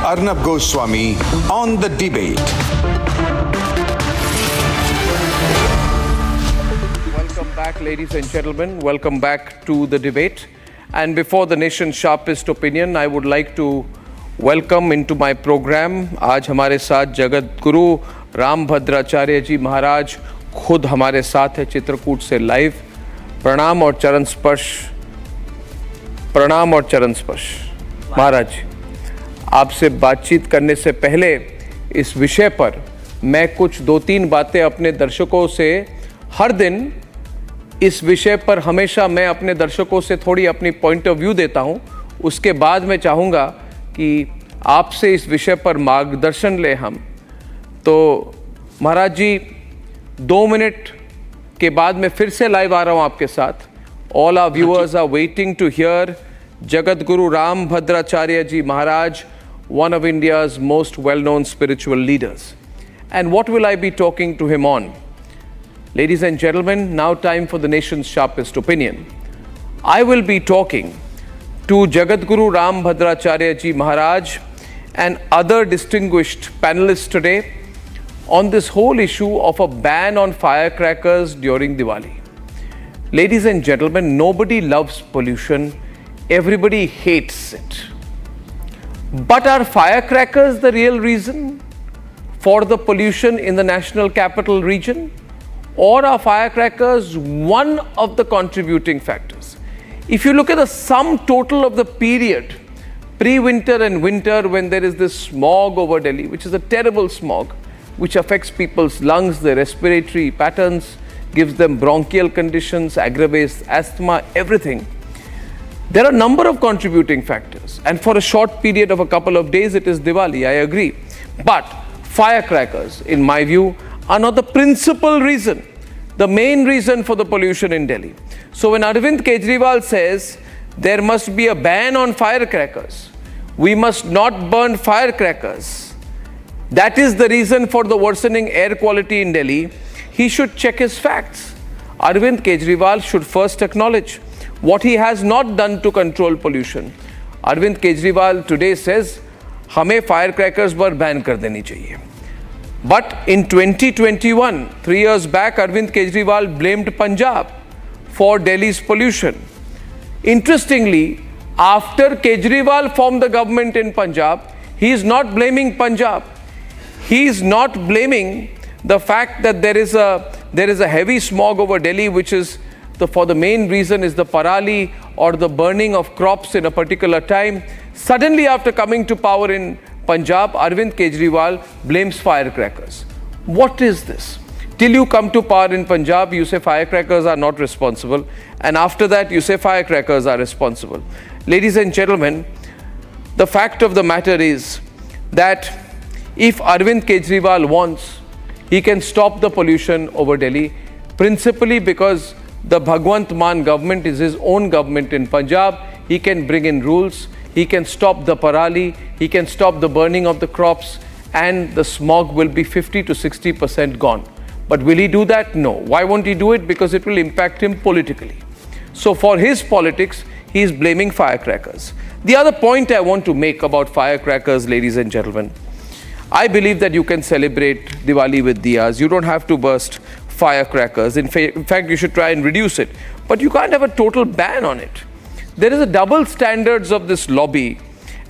Arnab Goswami on the debate. Welcome back, ladies and gentlemen. Welcome back to the debate. And before the nation's sharpest opinion, I would like to welcome into my program. आज हमारे साथ जगतगुरु रामभद्राचार्य जी महाराज खुद हमारे साथ है चित्रकूट से live. प्रणाम और चरण स्पर्श. प्रणाम और चरण स्पर्श. महाराज, आपसे बातचीत करने से पहले इस विषय पर मैं कुछ 2-3 बातें अपने दर्शकों से हर दिन इस विषय पर हमेशा मैं अपने दर्शकों से थोड़ी अपनी पॉइंट ऑफ व्यू देता हूं. उसके बाद मैं चाहूँगा कि आपसे इस विषय पर मार्गदर्शन ले हम. तो महाराज जी, 2 मिनट के बाद मैं फिर से लाइव आ रहा हूं आपके साथ. All our viewers are waiting to hear Jagadguru Rambhadracharya ji Maharaj, one of India's most well-known spiritual leaders. And what will I be talking to him on? Ladies and gentlemen, now time for the nation's sharpest opinion. I will be talking to Jagadguru Rambhadracharya ji Maharaj and other distinguished panelists today on this whole issue of a ban on firecrackers during Diwali. Ladies and gentlemen, nobody loves pollution. Everybody hates it. But are firecrackers the real reason for the pollution in the national capital region? Or are firecrackers one of the contributing factors? If you look at the sum total of the period, pre-winter and winter, when there is this smog over Delhi, which is a terrible smog, which affects people's lungs, their respiratory patterns, gives them bronchial conditions, aggravates asthma, everything. There are a number of contributing factors, and for a short period of a couple of days it is Diwali, I agree. But firecrackers, in my view, are not the principal reason, the main reason for the pollution in Delhi. So when Arvind Kejriwal says there must be a ban on firecrackers, we must not burn firecrackers, that is the reason for the worsening air quality in Delhi, he should check his facts. Arvind Kejriwal should first acknowledge what he has not done to control pollution. Arvind Kejriwal today says, हमें firecrackers पर ban कर देनी चाहिए. But in 2021, 3 years back, Arvind Kejriwal blamed Punjab for Delhi's pollution. Interestingly, after Kejriwal formed the government in Punjab, he is not blaming Punjab. He is not blaming the fact that there is a heavy smog over Delhi, which is for the main reason is the parali or the burning of crops in a particular time. Suddenly, after coming to power in Punjab, Arvind Kejriwal blames firecrackers. What is this? Till you come to power in Punjab, you say firecrackers are not responsible, and after that you say firecrackers are responsible. Ladies and gentlemen, the fact of the matter is that if Arvind Kejriwal wants, he can stop the pollution over Delhi, principally because the Bhagwant Mann government is his own government in Punjab. He can bring in rules, he can stop the parali, he can stop the burning of the crops, and the smog will be 50 to 60% gone. But will he do that? No. Why won't he do it? Because it will impact him politically. So for his politics, he is blaming firecrackers. The other point I want to make about firecrackers, ladies and gentlemen, I believe that you can celebrate Diwali with diyas. You don't have to burst firecrackers. In fact, you should try and reduce it. But you can't have a total ban on it. There is a double standards of this lobby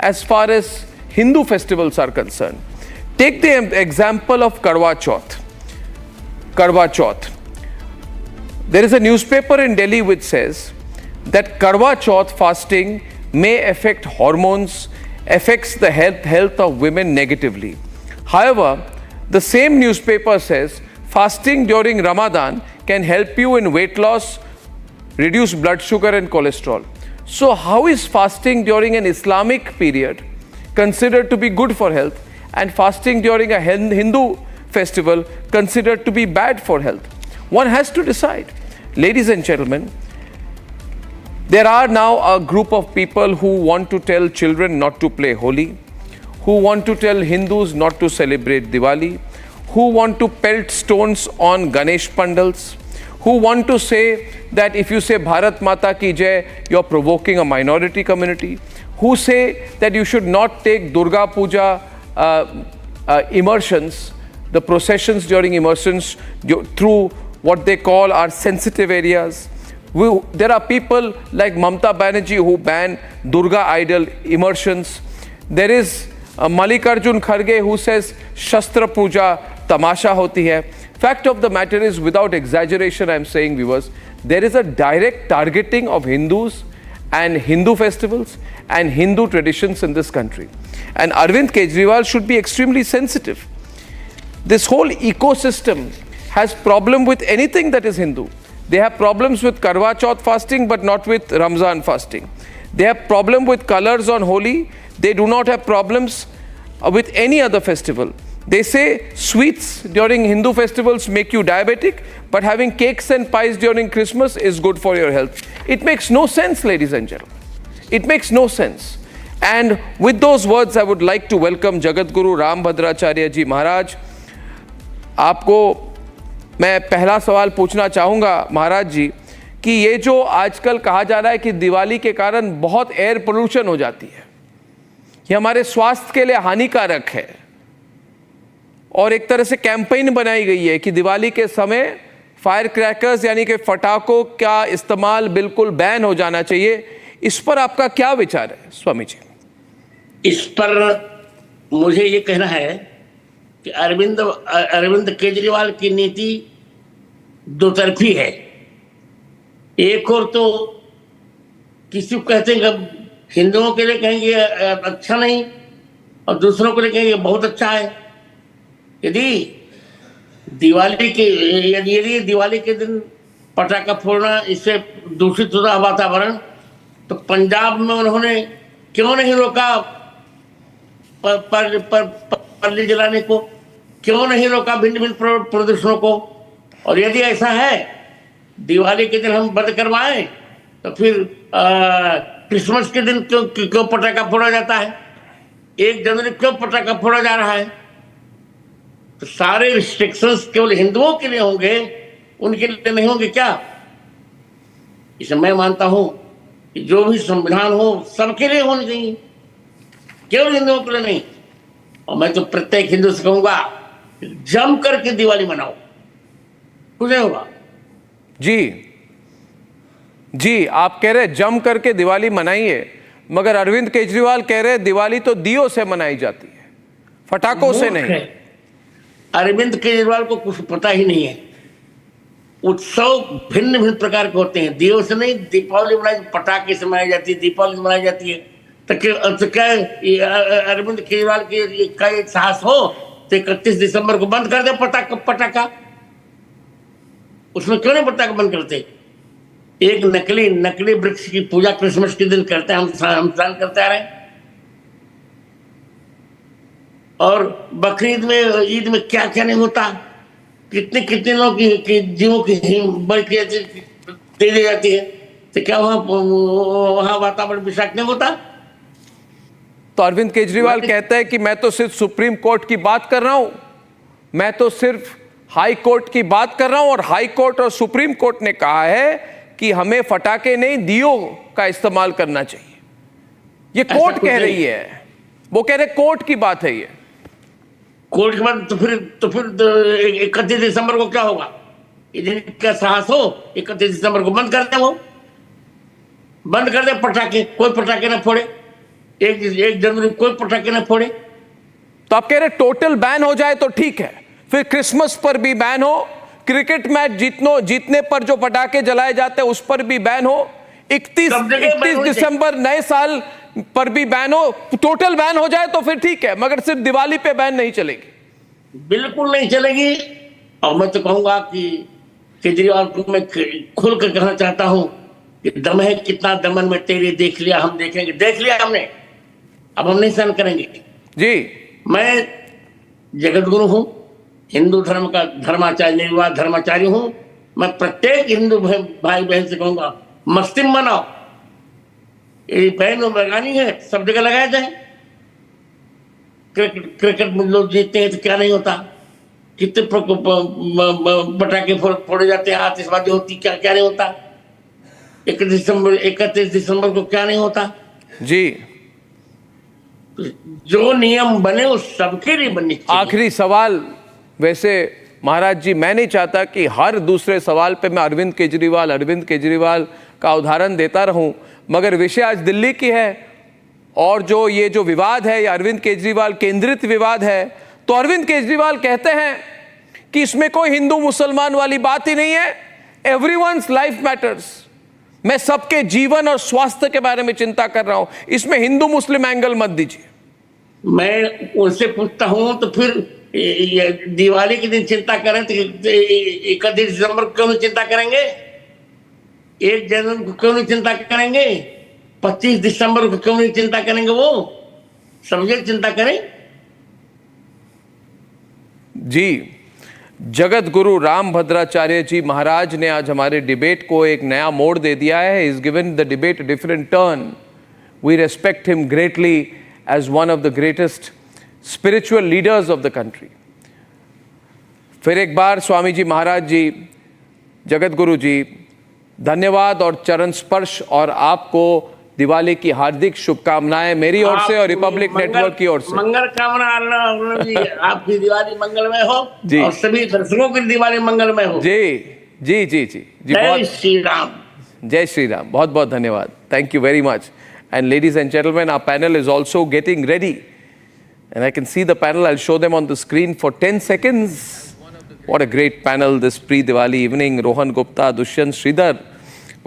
as far as Hindu festivals are concerned. Take the example of Karwa Chauth. Karwa Chauth. There is a newspaper in Delhi which says that Karwa Chauth fasting may affect hormones, affects the health of women negatively. However, the same newspaper says fasting during Ramadan can help you in weight loss, reduce blood sugar and cholesterol. So how is fasting during an Islamic period considered to be good for health, and fasting during a Hindu festival considered to be bad for health? One has to decide. Ladies and gentlemen, There are now a group of people who want to tell children not to play Holi, who want to tell Hindus not to celebrate Diwali, who want to pelt stones on Ganesh pandals, who want to say that if you say Bharat Mata Ki Jai, you're provoking a minority community, who say that you should not take Durga Puja immersions, the processions during immersions through what they call our sensitive areas. There are people like Mamta Banerjee who ban Durga idol immersions. There is Mallikarjun Kharge who says Shastra Puja tamasha hoti hai. Fact of the matter is, without exaggeration, I am saying, viewers, there is a direct targeting of Hindus and Hindu festivals and Hindu traditions in this country. And Arvind Kejriwal should be extremely sensitive. This whole ecosystem has problem with anything that is Hindu. They have problems with Karwa Chauth fasting, but not with Ramzan fasting. They have problem with colors on Holi. They do not have problems with any other festival. They say sweets during Hindu festivals make you diabetic, but having cakes and pies during Christmas is good for your health. It makes no sense, ladies and gentlemen. It makes no sense. And with those words, I would like to welcome Jagadguru Rambhadracharya ji Maharaj. आपको मैं पहला सवाल पूछना चाहूँगा महाराज जी कि ये जो आजकल कहा जा रहा है कि दिवाली के कारण बहुत एयर पोल्यूशन हो जाती है, ये हमारे स्वास्थ्य के लिए हानिकारक है, और एक तरह से कैंपेन बनाई गई है कि दिवाली के समय फायर क्रैकर्स यानी कि फटाकों का इस्तेमाल बिल्कुल बैन हो जाना चाहिए। इस पर आपका क्या विचार है स्वामी जी? इस पर मुझे ये कहना है कि अरविंद केजरीवाल की नीति दो तरफी है। एक और तो किसी को कहते हैं हिंदुओं के लिए कहेंगे अच्छा नहीं, और दूसरों के लिए कहेंगे बहुत अच्छा है। यदि दिवाली के दिन पटाखा फोड़ना, इससे दूषित होता वातावरण, तो पंजाब में उन्होंने क्यों नहीं रोका पल्ली जलाने को, क्यों नहीं रोका भिन्न भिन्न प्रदूषणों को? और यदि ऐसा है दिवाली के दिन हम बंद करवाएं, तो फिर क्रिसमस के दिन क्यों पटाखा फोड़ा जाता है? 1 जनवरी क्यों पटाखा फोड़ा जा रहा है? तो सारे रिस्ट्रिक्शंस केवल हिंदुओं के लिए होंगे, उनके लिए नहीं होंगे क्या? इसे मैं मानता हूं कि जो भी संविधान हो सबके लिए होनी चाहिए, केवल हिंदुओं के लिए नहीं। और मैं तो प्रत्येक हिंदू से कहूंगा जम करके दिवाली मनाओ, कुछ नहीं होगा। जी आप कह रहे जम करके दिवाली मनाइए, मगर अरविंद केजरीवाल कह रहे दिवाली तो दियों से मनाई जाती है, फटाकों से नहीं। अरविंद केजरीवाल को कुछ पता ही नहीं है। उत्सव भिन्न भिन्न प्रकार के होते हैं, दियों से नहीं। दीपावली मनाई पटाखे से मनाई जाती है, दीपावली मनाई जाती है। तो क्या अरविंद केजरीवाल का एक साहस हो तो 31 दिसंबर को बंद कर दे पटाखा? उसमें क्यों नहीं पटाखा बंद करते? एक नकली वृक्ष की पूजा क्रिसमस के दिन करते हैं, हम साल करते आ रहे हैं। और बकरीद में, ईद में क्या क्या नहीं होता, कितने लोग की जीवों की बलि दे दी जाती है। तो क्या वहां वातावरण विषाक्त नहीं होता? तो अरविंद केजरीवाल कहता है कि मैं तो सिर्फ सुप्रीम कोर्ट की बात कर रहा हूं, मैं तो सिर्फ हाई कोर्ट की बात कर रहा हूं, और हाई कोर्ट और सुप्रीम कोर्ट ने कहा है कि हमें फटाके नहीं दियों का इस्तेमाल करना चाहिए। ये कोर्ट कह रही है, वो कह रहे कोर्ट की बात है। ये कोर्ट के बाद तो फिर 31 दिसंबर को क्या होगा? क्या साहस हो 31 दिसंबर को बंद कर दे, वो बंद कर दे पटाखे, कोई पटाखे ना फोड़े। 1 जनवरी कोई पटाखे ना फोड़े। तो आप कह रहे टोटल बैन हो जाए तो ठीक है, फिर क्रिसमस पर भी बैन हो, क्रिकेट मैच जीतने पर जो पटाखे जलाए जाते हैं उस पर भी बैन हो, 31 दिसंबर नए साल पर भी बैन हो, टोटल बैन हो जाए तो फिर ठीक है, मगर सिर्फ दिवाली पे बैन नहीं चलेगी। बिल्कुल नहीं चलेगी। और मैं तो कहूंगा कि केजरीवाल को मैं खुल कर कहना चाहता हूं कि दम है कितना दमन में तेरे, देख लिया हम देखेंगे, देख लिया हमने, अब हम नहीं सहन करेंगे। जी मैं जगतगुरु हूं, हिंदू धर्म का धर्माचार्य, निर्वाध धर्माचार्य हूं। मैं प्रत्येक हिंदू भाई बहन से कहूंगा मस्ती मनाओ, ये बैन लगानी है, सब जगह लगाया जाए। क्रिकेट में लोग जीतते हैं तो क्या नहीं होता, कितने पटाखे फोड़े जाते हैं, आतिशबाजी होती, क्या क्या नहीं होता। 31 दिसंबर को क्या नहीं होता जी। जो नियम बने वो सबके लिए बनने चाहिए। आखिरी सवाल, वैसे महाराज जी मैं नहीं चाहता कि हर दूसरे सवाल पे मैं अरविंद केजरीवाल का उदाहरण देता रहूं, मगर विषय आज दिल्ली की है और जो ये जो विवाद है ये अरविंद केजरीवाल केंद्रित विवाद है। तो अरविंद केजरीवाल कहते हैं कि इसमें कोई हिंदू मुसलमान वाली बात ही नहीं है, एवरीवन्स लाइफ मैटर्स। मैं सबके जीवन और स्वास्थ्य के बारे में चिंता कर रहा हूं, इसमें हिंदू मुस्लिम एंगल मत दीजिए। मैं उनसे पूछता हूं तो फिर दिवाली के दिन चिंता करें तो 31 दिसंबर को क्यों नहीं चिंता करेंगे, 1 जनवरी को क्यों नहीं चिंता करेंगे, 25 दिसंबर को क्यों नहीं चिंता करेंगे, वो समझे चिंता करें। जी, जगत गुरु रामभद्राचार्य जी महाराज ने आज हमारे डिबेट को एक नया मोड़ दे दिया है। Is given the debate a different turn. We respect him greatly as one of the greatest spiritual leaders of the country. फिर एक बार स्वामी जी महाराज जी, जगत गुरु जी, धन्यवाद और चरण स्पर्श और आपको दिवाली की हार्दिक शुभकामनाएं मेरी ओर से और रिपब्लिक नेटवर्क की ओर से। मंगल कामना अर्नब जी, आपकी दिवाली मंगलमय हो जी, और सभी दर्शकों की दिवाली मंगलमय हो। जी जी जी जी जी, जय श्री राम। जय श्री राम, बहुत बहुत धन्यवाद, thank you very much. And ladies and gentleman, our panel is also getting ready and I can see the panel. I'll show them on the screen for 10 seconds. What a great panel this pre-Diwali evening. Rohan Gupta, Dushyant Sridhar,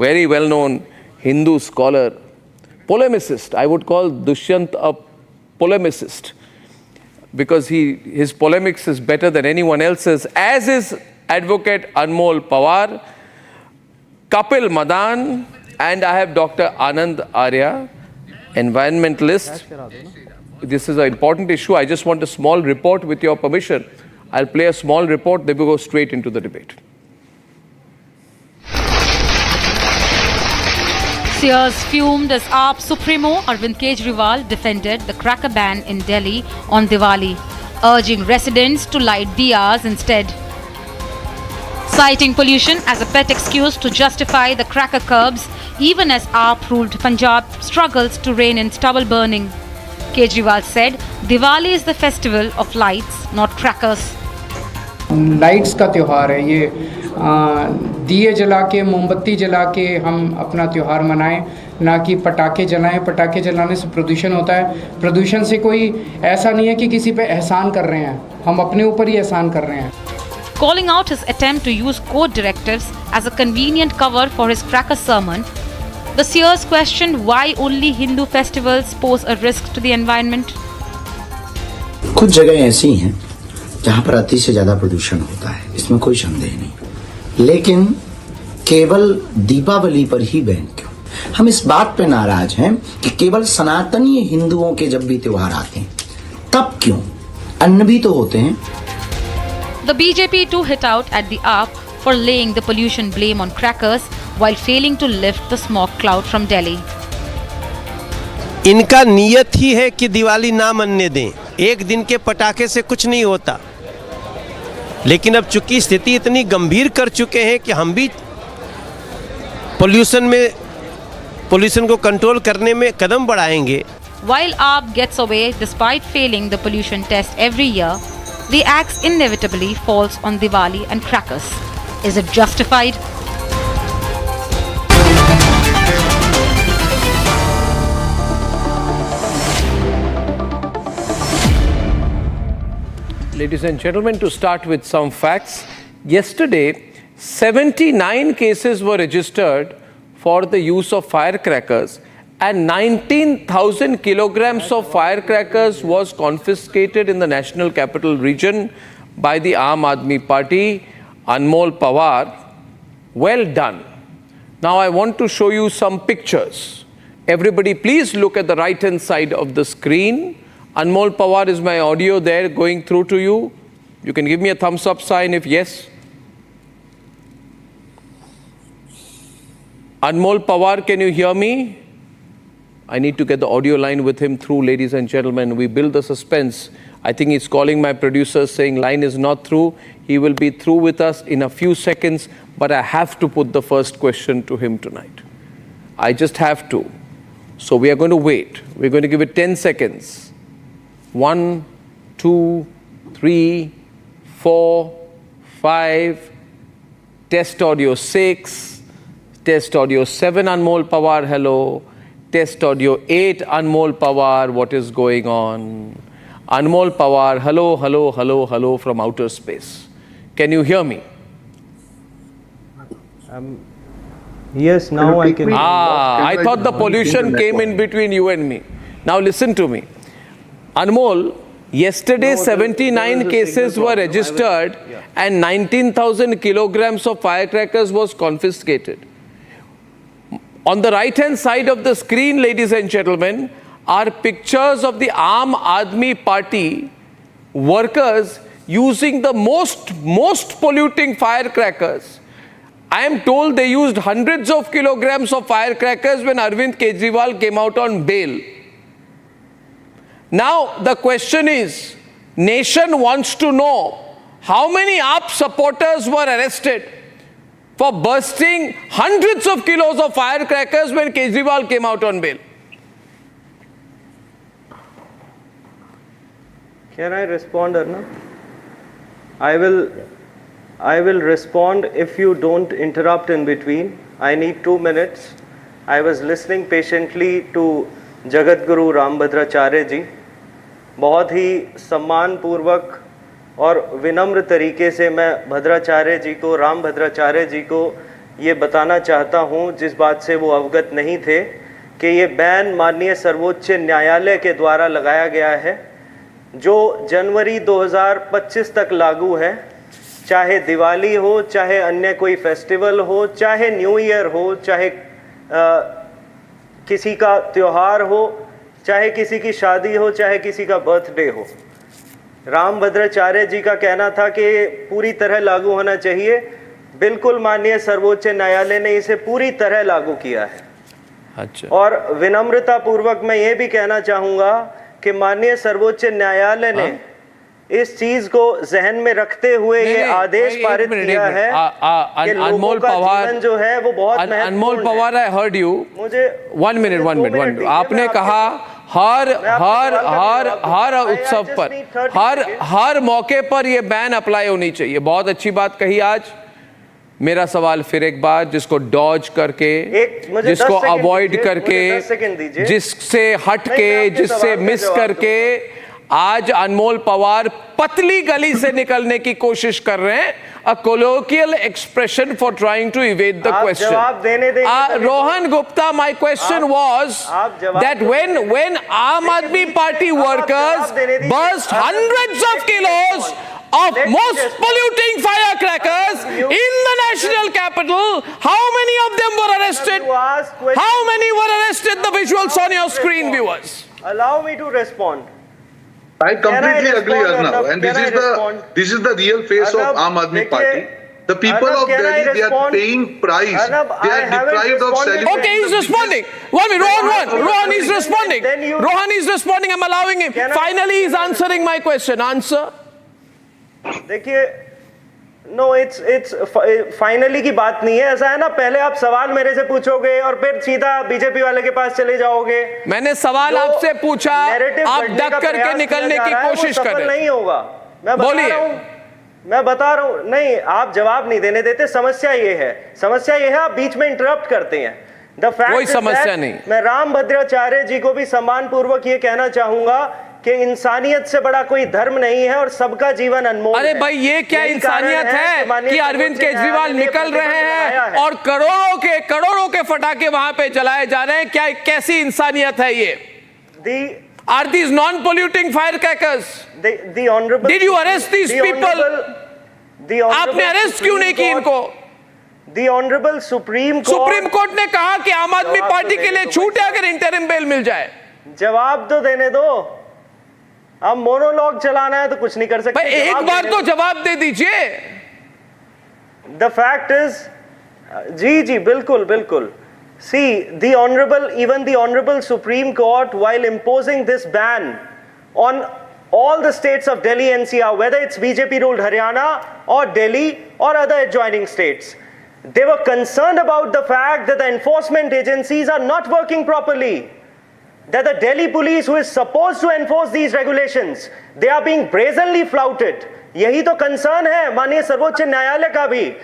very well-known Hindu scholar, polemicist. I would call Dushyant a polemicist because his polemics is better than anyone else's, as is Advocate Anmol Pawar, Kapil Madan, and I have Dr. Anand Arya, environmentalist. This is an important issue. I just want a small report with your permission. I'll play a small report, then we go straight into the debate. Seers fumed as AAP Supremo Arvind Kejriwal defended the cracker ban in Delhi on Diwali, urging residents to light diyas instead. Citing pollution as a pet excuse to justify the cracker curbs, even as AAP ruled Punjab struggles to rein in stubble burning. Kejriwal said, Diwali is the festival of lights, not crackers. Lights का त्यौहार है ये, दिए जला के मोमबत्ती जला के हम अपना त्यौहार मनाएं, ना कि पटाखे जलाएं। पटाखे जलाने से प्रदूषण होता है। प्रदूषण से कोई ऐसा नहीं है कि किसी पे एहसान कर रहे हैं, हम अपने ऊपर ही एहसान कर रहे हैं। Calling out his attempt to use court directives as a convenient cover for his cracker sermon, the seers questioned why only Hindu festivals pose a risk to the environment. कुछ जगह ऐसी हैं जहां पर अति से ज्यादा प्रदूषण होता है, इसमें कोई संदेह नहीं, लेकिन केवल दीपावली पर ही बैन क्यों? हम इस बात पे नाराज हैं कि केवल सनातनी हिंदुओं के जब भी त्योहार आते हैं तब क्यों, अन्य भी तो होते हैं। The BJP too hit out at the AAP for laying the pollution blame on crackers while failing to lift the smog cloud from Delhi. इनका नियत ही है कि दिवाली ना मनने दें, एक दिन के पटाखे से कुछ नहीं होता। लेकिन अब चूंकि स्थिति इतनी गंभीर कर चुके हैं कि हम भी पोल्यूशन को कंट्रोल करने में कदम बढ़ाएंगे। While AAP gets away despite failing the pollution test every year, the axe inevitably falls on Diwali and crackers. Is it justified? Ladies and gentlemen, to start with some facts, yesterday 79 cases were registered for the use of firecrackers and 19,000 kilograms of firecrackers was confiscated in the National Capital Region by the Aam Aadmi Party, Anmol Pawar. Well done. Now I want to show you some pictures. Everybody please look at the right hand side of the screen. Anmol Pawar, is my audio there going through to you? You can give me a thumbs up sign if yes. Anmol Pawar, can you hear me? I need to get the audio line with him through, ladies and gentlemen. We build the suspense. I think he's calling my producer saying line is not through. He will be through with us in a few seconds, but I have to put the first question to him tonight. I just have to. So we are going to wait. We're going to give it 10 seconds. 1, 2, 3, 4, 5. Test audio 6. Test audio 7, Anmol Pawar, hello. Test audio 8, Anmol Pawar, what is going on? Anmol Pawar, hello, hello, hello, hello from outer space. Can you hear me? Yes, now I can. I thought the pollution came in between you and me. Now listen to me. Anmol, yesterday 79 cases were registered and 19,000 kilograms of firecrackers was confiscated. On the right-hand side of the screen, ladies and gentlemen, are pictures of the Aam Aadmi Party workers using the most polluting firecrackers. I am told they used hundreds of kilograms of firecrackers when Arvind Kejriwal came out on bail. Now, the question is, nation wants to know how many AAP supporters were arrested for bursting hundreds of kilos of firecrackers when Kejriwal came out on bail. Can I respond, Arnab? I will respond if you don't interrupt in between. I need 2 minutes. I was listening patiently to Jagadguru Rambhadracharya ji. बहुत ही सम्मान पूर्वक और विनम्र तरीके से मैं भद्राचार्य जी को, राम भद्राचार्य जी को ये बताना चाहता हूँ, जिस बात से वो अवगत नहीं थे, कि ये बैन माननीय सर्वोच्च न्यायालय के द्वारा लगाया गया है, जो जनवरी 2025 तक लागू है। चाहे दिवाली हो, चाहे अन्य कोई फेस्टिवल हो, चाहे न्यू ईयर हो, चाहे किसी का त्यौहार हो, चाहे किसी की शादी हो, चाहे किसी का बर्थडे हो। रामभद्राचार्य जी का कहना था कि पूरी तरह लागू होना चाहिए। बिल्कुल माननीय सर्वोच्च न्यायालय ने इसे पूरी तरह लागू किया है। अच्छा। और विनम्रता पूर्वक मैं ये भी कहना चाहूँगा कि माननीय सर्वोच्च न्यायालय ने इस चीज को जहन में रखते हुए ये आदेश पारित किया है कि अनमोल पवार जो है वो बहुत महत्वपूर्ण है। अनमोल पवार, आई हर्ड यू। मुझे 1 मिनट आपने कहा हर उत्सव पर, हर मौके पर ये बैन अप्लाई होनी चाहिए। बहुत अच्छी बात कही आज। मेरा सवाल फिर एक बार, जिसको डॉज करके, जिसको अवॉइड करके, जिससे हट के, जिससे मिस करके आज अनमोल पवार पतली गली से निकलने की कोशिश कर रहे हैं। A colloquial expression for trying to evade the question. Rohan Gupta, my question was that when Aam Aadmi Party workers burst hundreds of kilos of most polluting firecrackers in the national capital, how many of them were arrested? How many were arrested? The visuals on your screen, viewers. Allow me to respond. I completely agree, Arnab, and this is the real face of Aam Aadmi Party. The people of Delhi, they are paying price. They are deprived of celebrating. Okay, he's responding. 1 minute, Rohan is responding. Rohan is responding. I'm allowing him. Finally, he's answering my question. Answer. देखिए, no it's finally की बात नहीं है। ऐसा है ना, पहले आप सवाल मेरे से पूछोगे और फिर सीधा बीजेपी वाले के पास चले जाओगे। मैंने सवाल आपसे पूछा, आप डक करके निकलने की कोशिश कर रहे हैं। नहीं होगा। मैं बता रहा हूँ। नहीं, आप जवाब नहीं देने देते। समस्या ये है आप बीच में इंटरप्ट करते हैं। कोई समस्या नहीं। मैं रामभद्राचार्य जी को भी सम्मान पूर्वक ये कहना चाहूंगा कि इंसानियत से बड़ा कोई धर्म नहीं है और सबका जीवन अनमोल है। अरे भाई, ये क्या इंसानियत है कि अरविंद केजरीवाल निकल रहे हैं और करोड़ों के फटाके वहां पे जलाए जा रहे हैं? क्या कैसी इंसानियत है ये? Are these non-polluting firecrackers? The honorable. Did you arrest these people? आपने अरेस्ट क्यों नहीं की इनको? The honorable Supreme Court ने कहा कि आम आदमी पार्टी के लिए छूट है अगर इंटरिम बेल मिल जाए। जवाब तो देने दो। अब मोनोलॉग चलाना है तो कुछ नहीं कर सकते। एक बार तो जवाब दे दीजिए। The fact is, जी बिल्कुल। See, even the Honorable Supreme Court, while imposing this ban on all the states of Delhi NCR, whether it's BJP ruled Haryana or Delhi or other adjoining states, they were concerned about the fact that the enforcement agencies are not working properly. That the Delhi police, who is supposed to enforce these regulations, they are being brazenly flouted. यही तो concern है माननीय सर्वोच्च न्यायालय का भी.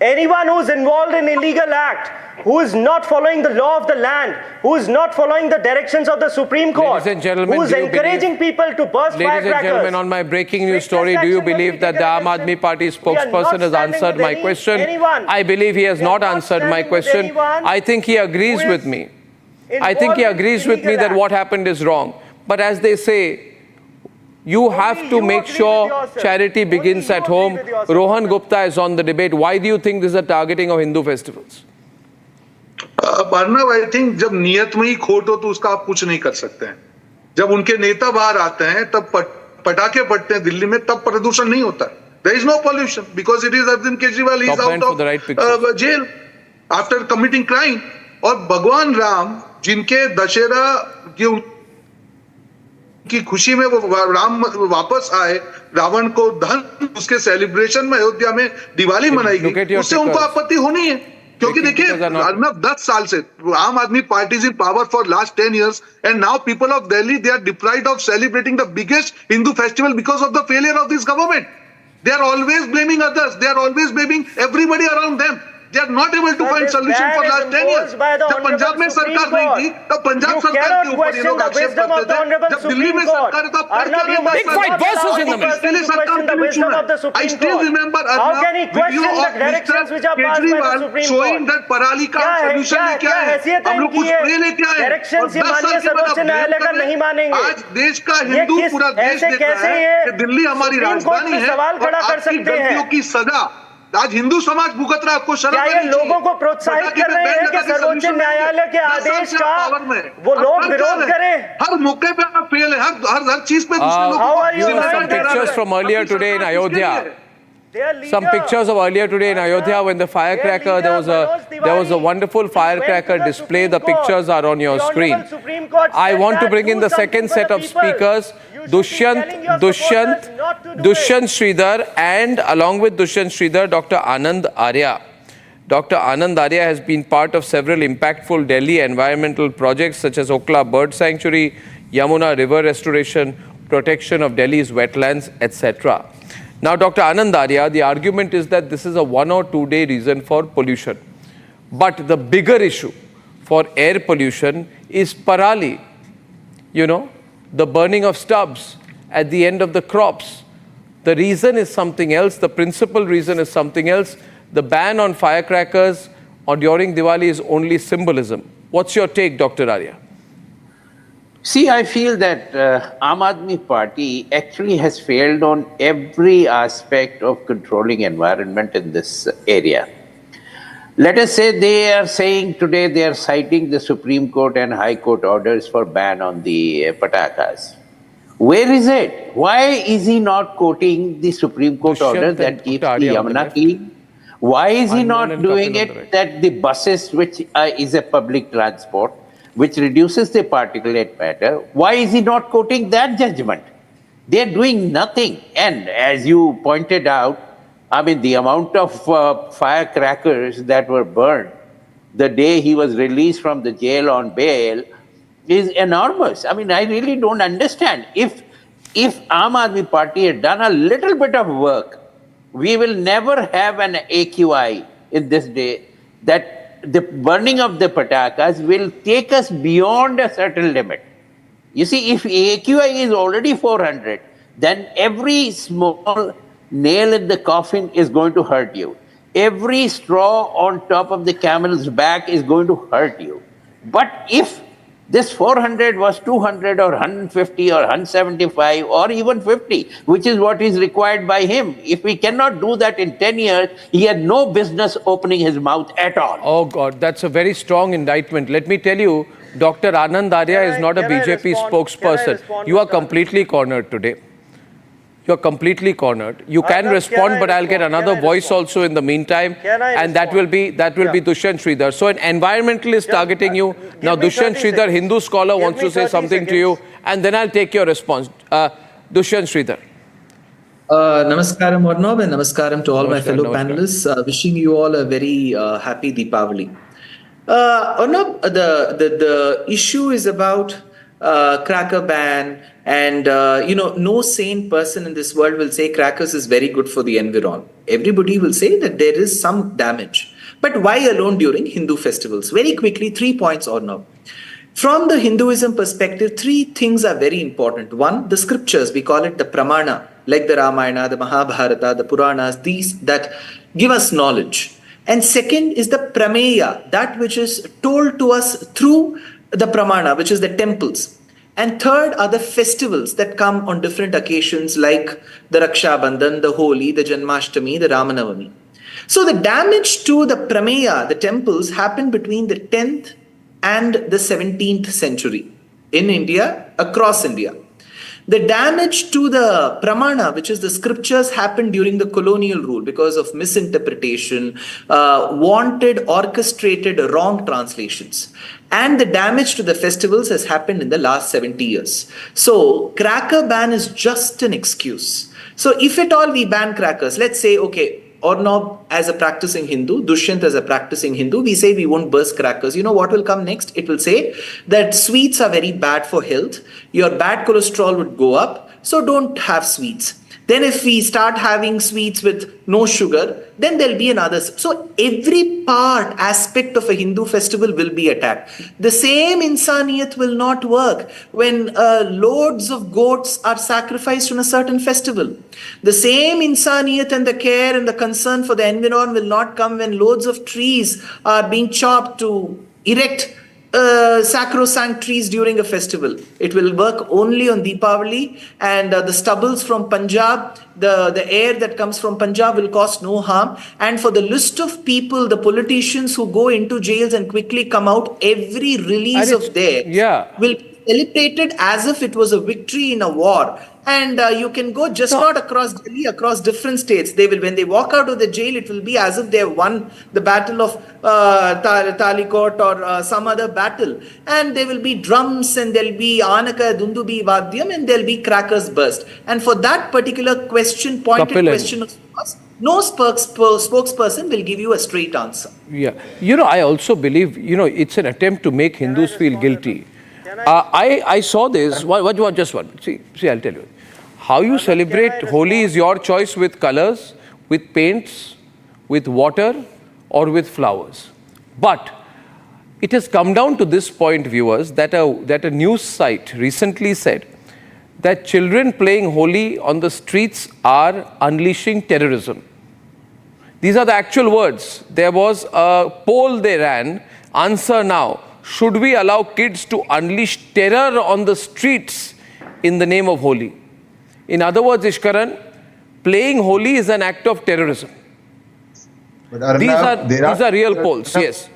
Anyone who is involved in illegal act, who is not following the law of the land, who is not following the directions of the Supreme Court, who is encouraging people to burst firecrackers. Ladies and gentlemen, on my breaking news story, do you believe that the Aam Aadmi Party spokesperson has answered my question? I believe he has not answered my question. I think he agrees with me. I think he agrees with me that what happened is wrong. But as they say, you have to make sure charity begins at home. Rohan Gupta is on the debate. Why do you think this is a targeting of Hindu festivals? Arnab, I think जब नियत में ही खोट हो तो उसका आप कुछ नहीं कर सकते हैं. जब उनके नेता बाहर आते हैं तब पटाखे फटते हैं दिल्ली में, तब प्रदूषण नहीं होता. There is no pollution because it is Arvind Kejriwal. He is out of jail after committing crime. और भगवान राम, जिनके दशहरा की खुशी में वो राम वापस आए, रावण को धन, उसके सेलिब्रेशन में अयोध्या में दिवाली मनाई गई, उससे उनको आपत्ति होनी है. क्योंकि देखिए अर्नब, 10 साल से आम आदमी party is in power for last 10 years and now people of Delhi, they are deprived of celebrating the biggest Hindu festival because of the failure of this government. They are always blaming others. They are always blaming everybody around them. They are not able to find solution for last 10 years. जब पंजाब में सरकार नहीं थी, तब पंजाब सरकार के ऊपर ये लोग आक्षेप करते थे. जब दिल्ली में सरकार था, big fight versus in the middle. इसलिए सरकार ने क्यों चुना? I still remember Arnab, video of Mr. Kejriwal showing that पराली का solution लेके आए. हम लोग कुछ स्प्रे लेके आए. और 10 साल के बाद अब आज देश का हिंदू पूरा देश देख रहा है कि दिल्ली हमारी राजधानी है और आपकी गलतियों की सजा आज हिंदू समाज भुगत रहा है. आपको शर्म नहीं चाहिए? लोगों को प्रोत्साहित कर रहे हैं कि सर्वोच्च न्यायालय के आदेश का वो लोग विरोध करें. हर मौके पे आप फेल है, हर चीज पे दूसरे लोगों some pictures from earlier today in Ayodhya. Some pictures of earlier today in Ayodhya when the firecracker, there was a wonderful firecracker display. The pictures are on your screen. I want to bring in the second set of speakers, Dushyant Sridhar, and along with Dushyant Sridhar, Dr. Anand Arya. Dr. Anand Arya has been part of several impactful Delhi environmental projects such as Okla Bird Sanctuary, Yamuna River Restoration, protection of Delhi's wetlands, etc. Now, Dr. Anand Arya, the argument is that this is a 1 or 2 day reason for pollution. But the bigger issue for air pollution is parali, the burning of stubs at the end of the crops. The reason is something else. The principal reason is something else. The ban on firecrackers during Diwali is only symbolism. What's your take, Dr. Arya? See, I feel that Aam Aadmi Party actually has failed on every aspect of controlling environment in this area. Let us say they are saying today they are citing the Supreme Court and High Court orders for ban on the patakas. Where is it? Why is he not quoting the Supreme Court order that keeps the Yamuna clean? Why is he not doing it that the buses, which is a public transport, which reduces the particulate matter, why is he not quoting that judgment? They are doing nothing. And as you pointed out, I mean, the amount of firecrackers that were burned the day he was released from the jail on bail is enormous. I mean, I really don't understand. If Aam Aadmi Party had done a little bit of work, we will never have an AQI in this day that the burning of the patakas will take us beyond a certain limit. You see, if AQI is already 400, then every small nail in the coffin is going to hurt you. Every straw on top of the camel's back is going to hurt you. But if this 400 was 200 or 150 or 175 or even 50, which is what is required by him. If we cannot do that in 10 years, he had no business opening his mouth at all. Oh God, that's a very strong indictment. Let me tell you, Dr. Anand Arya is not a BJP spokesperson. You are completely cornered today. You're completely cornered. You can respond, but I'll get another voice also in the meantime, and that will be Dushyant Sridhar. So an environmentalist targeting you. Now Dushyant Sridhar, Hindu scholar, wants to say something to you, and then I'll take your response. Dushyant Sridhar. Namaskaram Arnab, and namaskaram to all my fellow panelists. Wishing you all a very happy Deepavali. Arnab, the issue is about cracker ban, and no sane person in this world will say crackers is very good for the environment. Everybody will say that there is some damage. But why alone during Hindu festivals? Very quickly, 3 points, Arnab. From the Hinduism perspective, 3 things are very important. One, the scriptures, we call it the pramana, like the Ramayana, the Mahabharata, the Puranas, these that give us knowledge. And second is the prameya, that which is told to us through the pramana, which is the temples. And third are the festivals that come on different occasions like the Raksha Bandhan, the Holi, the Janmashtami, the Ramanavami. So the damage to the prameya, the temples, happened between the 10th and the 17th century in India, across India. The damage to the pramana, which is the scriptures, happened during the colonial rule because of misinterpretation, wanted, orchestrated wrong translations. And the damage to the festivals has happened in the last 70 years. So cracker ban is just an excuse. So if at all we ban crackers, let's say, okay, Arnab as a practicing Hindu, Dushyant as a practicing Hindu, we say we won't burst crackers. You know what will come next? It will say that sweets are very bad for health. Your bad cholesterol would go up. So don't have sweets. Then if we start having sweets with no sugar, then there'll be another. So every aspect of a Hindu festival will be attacked. The same insaniyat will not work when loads of goats are sacrificed on a certain festival. The same insaniyat and the care and the concern for the environment will not come when loads of trees are being chopped to erect sacrosanct trees during a festival. It will work only on Deepavali, and the stubbles from Punjab, the air that comes from Punjab will cause no harm. And for the list of people, the politicians who go into jails and quickly come out, every release of theirs will be celebrated as if it was a victory in a war. And you can go just not across Delhi, across different states. They will, when they walk out of the jail, it will be as if they have won the battle of Talikot or some other battle. And there will be drums, and there will be Anaka, Dundubi, Vadyam, and there will be crackers burst. And for that particular question, pointed question of us, no spokesperson will give you a straight answer. Yeah. I also believe, it's an attempt to make Hindus feel guilty. I saw this. Just one. See, I'll tell you. How you celebrate Holi is your choice, with colors, with paints, with water, or with flowers. But it has come down to this point, viewers, that a news site recently said that children playing Holi on the streets are unleashing terrorism. These are the actual words. There was a poll they ran. Answer now. Should we allow kids to unleash terror on the streets in the name of Holi? In other words, Ishkaran, playing Holi is an act of terrorism. But Arnab, these are real polls, yes.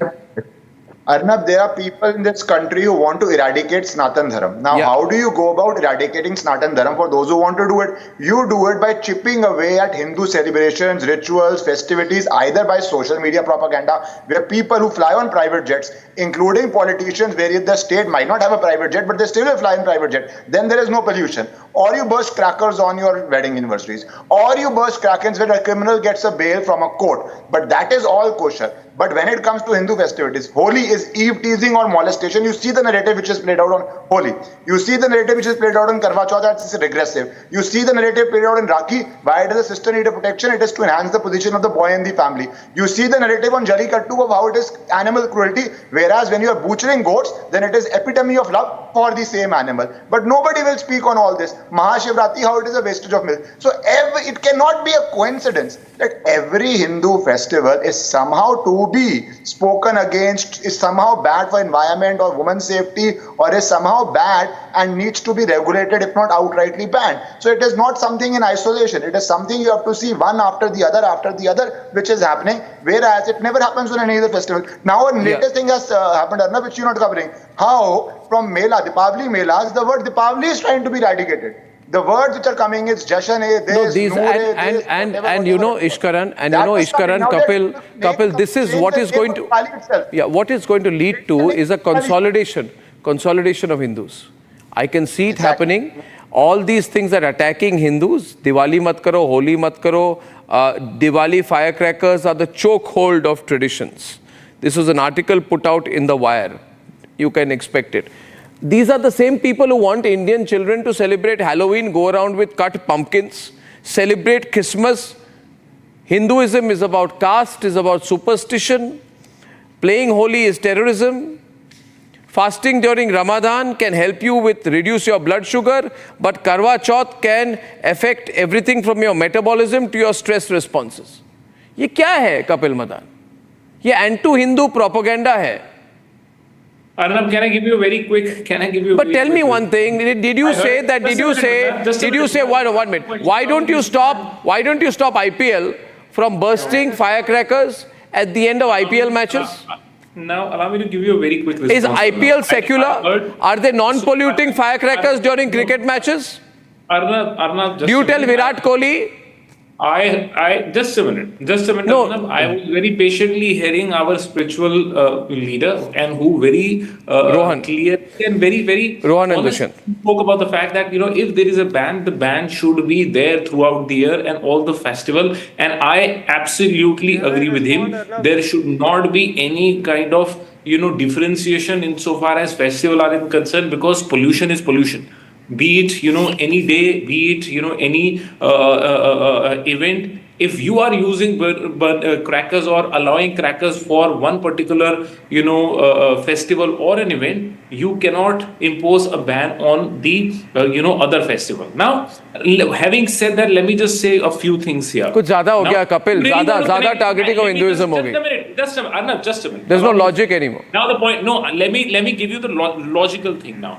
Arnab, there are people in this country who want to eradicate Sanatan Dharam. Now, how do you go about eradicating Sanatan Dharam? For those who want to do it, you do it by chipping away at Hindu celebrations, rituals, festivities, either by social media propaganda, where people who fly on private jets, including politicians, where the state might not have a private jet, but they still will fly in private jet, then there is no pollution. Or you burst crackers on your wedding anniversaries. Or you burst crackers when a criminal gets a bail from a court. But that is all kosher. But when it comes to Hindu festivities, Holi is eve teasing or molestation. You see the narrative which is played out on Holi. You see the narrative which is played out on Karwa Chauth, that's regressive. You see the narrative played out in Rakhi. Why does the sister need a protection? It is to enhance the position of the boy in the family. You see the narrative on Jallikattu of how it is animal cruelty. Whereas when you are butchering goats, then it is epitome of love for the same animal. But nobody will speak on all this. Mahashivratri, how it is a wastage of milk. So it cannot be a coincidence that every Hindu festival is somehow to be spoken against, is somehow bad for environment or women's safety, or is somehow bad and needs to be regulated, if not outrightly banned. So it is not something in isolation. It is something you have to see one after the other, which is happening, whereas it never happens on any other festival. Now a latest thing has happened, Arnab, which you're not covering. How from Mela, Deepavali Melas, the word Deepavali is trying to be eradicated. The words which are coming is Jashan-e, this, No, these and you know Ishkaran Kapil, this is what is going to what is going to lead to is a consolidation of Hindus. I can see it happening. All these things are attacking Hindus. Diwali mat karo, Holi mat karo. Diwali firecrackers are the chokehold of traditions. This was an article put out in The Wire. You can expect it. These are the same people who want Indian children to celebrate Halloween, go around with cut pumpkins, celebrate Christmas. Hinduism is about caste, is about superstition. Playing Holi is terrorism. Fasting during Ramadan can help you with reduce your blood sugar, but Karwa Chauth can affect everything from your metabolism to your stress responses. ये क्या है कपिल मदान? ये anti-Hindu propaganda है. Arnab, can I give you a very quick? But tell me one thing. Did you say that? Did you say? 1 minute. Why don't you stop IPL from bursting firecrackers at the end of IPL matches? Now, allow me to give you a very quick response. Is IPL secular? Are they non-polluting firecrackers during cricket matches? Arnab, do you tell Virat Kohli? I just a minute. No. Arnab, I was very patiently hearing our spiritual leader, and who very Rohan. clear and very Rohan and Dushyant spoke about the fact that if there is a ban, the ban should be there throughout the year and all the festival. And I absolutely agree with him. There should not be any kind of differentiation insofar as festival are concerned, because pollution is pollution. Be it any day, be it any event. If you are using crackers or allowing crackers for one particular festival or an event, you cannot impose a ban on the other festival. Now, having said that, let me just say a few things here. कुछ ज़्यादा हो गया कपिल, ज़्यादा targeting of Hinduism हो गई. Just a minute. There's no logic anymore. Now the point. No, let me give you the logical thing now.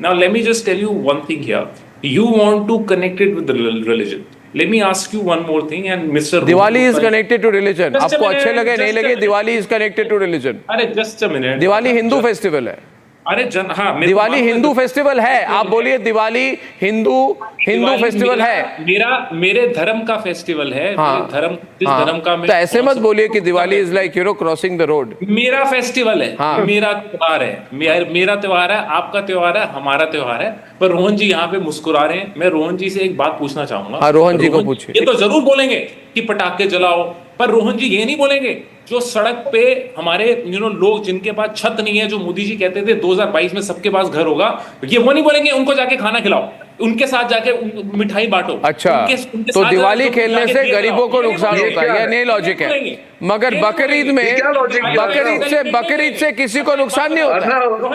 Now, let me just tell you one thing here. You want to connect it with the religion. Let me ask you one more thing. And Mr. Diwali is connected to religion. आपको अच्छे लगे नहीं लगे, Diwali is connected to religion. अरे just a minute. Diwali Hindu festival है. अरे Diwali Hindu festival है. आप बोलिए दिवाली हिंदू फेस्टिवल है. मेरे धर्म का फेस्टिवल है. धर्म का तो ऐसे मत बोलिए कि Diwali is like crossing the road. मेरा फेस्टिवल है. मेरा त्योहार है. मेरा त्योहार है, आपका त्योहार है, हमारा त्योहार है. पर रोहन जी यहाँ पे मुस्कुरा रहे हैं. मैं रोहन जी से एक बात पूछना चाहूंगा. रोहन जी को पूछिए. ये तो जरूर बोलेंगे कि पटाखे जलाओ, पर रोहन जी ये नहीं बोलेंगे जो सड़क पे हमारे लोग जिनके पास छत नहीं है, जो मोदी जी कहते थे 2022 में सबके पास घर होगा, ये वो नहीं बोलेंगे उनको जाके खाना खिलाओ, उनके साथ जाके मिठाई बांटो. अच्छा, तो दिवाली खेलने से गरीबों को नुकसान होता है, यह नई लॉजिक है. मगर बकरीद से किसी को नुकसान नहीं होता.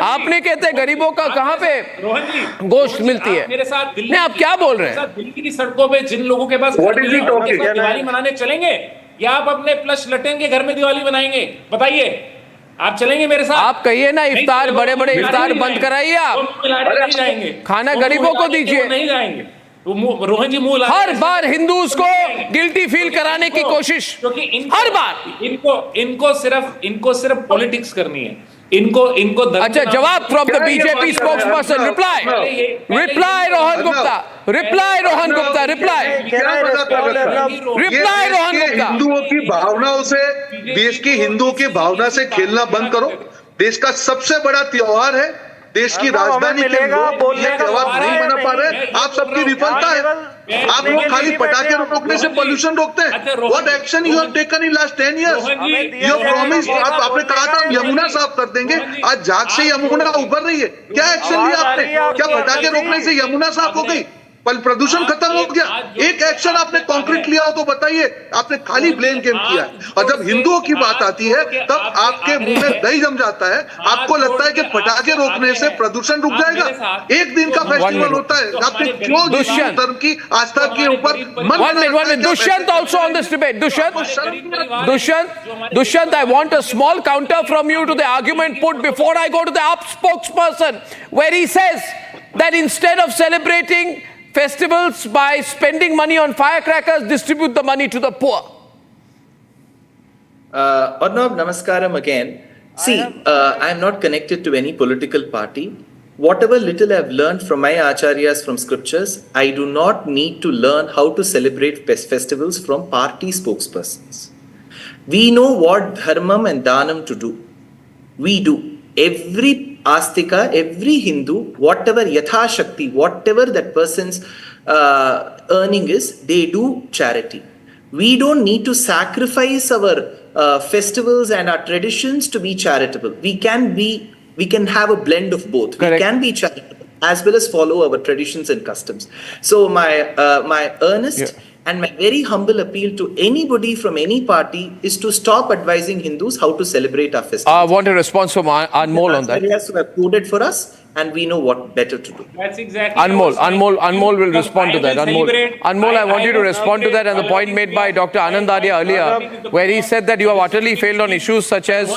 आपने कहते गरीबों का कहाँ पे गोश्त मिलती है. नहीं, आप क्या बोल रहे हैं? दिल्ली की सड़कों पे जिन लोगों के पास दिवाली मनाने चलेंगे, या आप अपने प्लस लटेन के घर में दिवाली बनाएंगे? बताइए, आप चलेंगे मेरे साथ? आप कहिए ना, इफ्तार बड़े इफ्तार बंद कराइए. आप नहीं जाएंगे, खाना गरीबों को दीजिए. नहीं जाएंगे. रोहन जी हर बार हिंदूज को गिल्टी फील कराने की कोशिश, क्योंकि हर बार इनको सिर्फ पॉलिटिक्स करनी है. इनको अच्छा, जवाब from the BJP spokesperson. Reply Rohan Gupta. हिंदुओं की भावनाओं से, देश की हिंदुओं की भावना से खेलना बंद करो. देश का सबसे बड़ा त्योहार है, देश की राजधानी के लोग ये त्योहार नहीं मना पा रहे. आप सबकी विफलता है. आप लोग खाली पटाखे रोकने से पोल्यूशन रोकते हैं. What action you have taken in last 10 years? You promise. आपने कहा था हम यमुना साफ कर देंगे. आज झाग से यमुना उभर रही है. क्या एक्शन लिया आपने? क्या पटाखे रोकने से यमुना साफ हो गई? प्रदूषण खत्म हो गया? एक एक्शन आपने कॉन्क्रीट लिया हो तो बताइए. आपने खाली ब्लेम गेम किया है. और जब हिंदुओं की बात आती है तब आपके मुंह में दही जम जाता है. आपको लगता है कि पटाखे रोकने से प्रदूषण रुक जाएगा. एक दिन का फेस्टिवल होता है. आपने क्यों हिंदू धर्म की आस्था के ऊपर Dushyant also on this debate. Dushyant, I want a small counter from you to the argument put before I go to the AAP spokesperson, where he says that instead of celebrating festivals by spending money on firecrackers, distribute the money to the poor. Arnab, namaskaram again. See, I am not connected to any political party. whatever little I've learned from my acharyas from scriptures, I do not need to learn how to celebrate festivals from party spokespersons. We know what dharmam and dhanam to do. We do. Every astika, every Hindu, whatever yatha shakti, whatever that person's earning is, they do charity. We don't need to sacrifice our festivals and our traditions to be charitable. We can have a blend of both. Correct. We can be charitable as well as follow our traditions and customs. So my earnest and my very humble appeal to anybody from any party is to stop advising Hindus how to celebrate our festivals. I want a response from Anmol on that. Acharyas who have coded for us, and we know what better to do. That's exactly. Anmol will respond to that. Anmol, I want you to respond to that and the point made by Dr. Anand Arya earlier, where he said that you have utterly failed on issues such as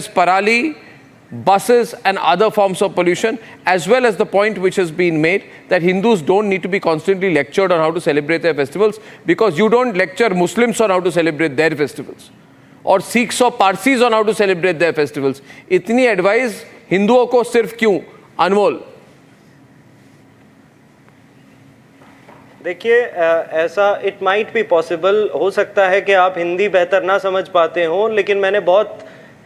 parali, buses and other forms of pollution, as well as the point which has been made that Hindus don't need to be constantly lectured on how to celebrate their festivals, because you don't lecture Muslims on how to celebrate their festivals, or Sikhs or Parsis on how to celebrate their festivals. Itni advice हिंदुओं को सिर्फ क्यों? अनमोल, देखिए ऐसा it might be possible, हो सकता है कि आप हिंदी बेहतर ना समझ पाते हो, लेकिन मैंने बहुत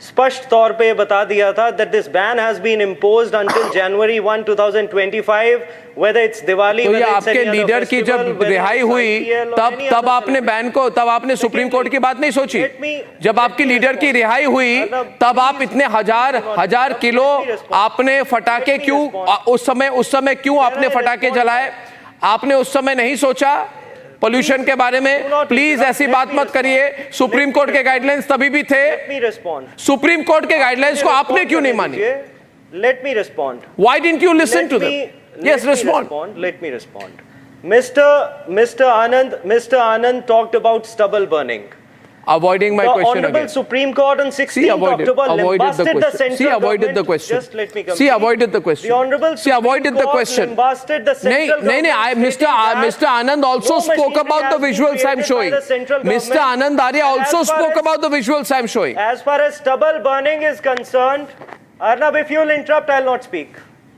स्पष्ट तौर पे बता दिया था that this ban has been imposed until January 1, 2025, whether it's Diwali, तो ये आपके लीडर की जब रिहाई हुई तब आपने बैन को, तब आपने सुप्रीम कोर्ट की बात नहीं सोची? जब आपकी लीडर की रिहाई हुई तब आप इतने हजार किलो आपने फटाके क्यों उस समय क्यों आपने फटाके जलाए? आपने उस समय नहीं सोचा पोल्यूशन के बारे में? प्लीज ऐसी बात मत करिए। सुप्रीम कोर्ट के गाइडलाइंस तभी भी थे, सुप्रीम कोर्ट के गाइडलाइंस को आपने क्यों नहीं मानी? Let me respond. Why didn't you listen to them? Yes, respond. Let me respond. Mr. Anand talked about stubble burning. Avoiding my question again. The Honorable Supreme Court on 16th October lambasted the central government. Just let me come. Avoided the question. The Honorable Supreme Court lambasted the central government. Mr. Anand also spoke about the visuals I'm showing. Mr. Anand Arya also spoke about the visuals I'm showing. As far as stubble burning is concerned, Arnab, if you'll interrupt, I'll not speak.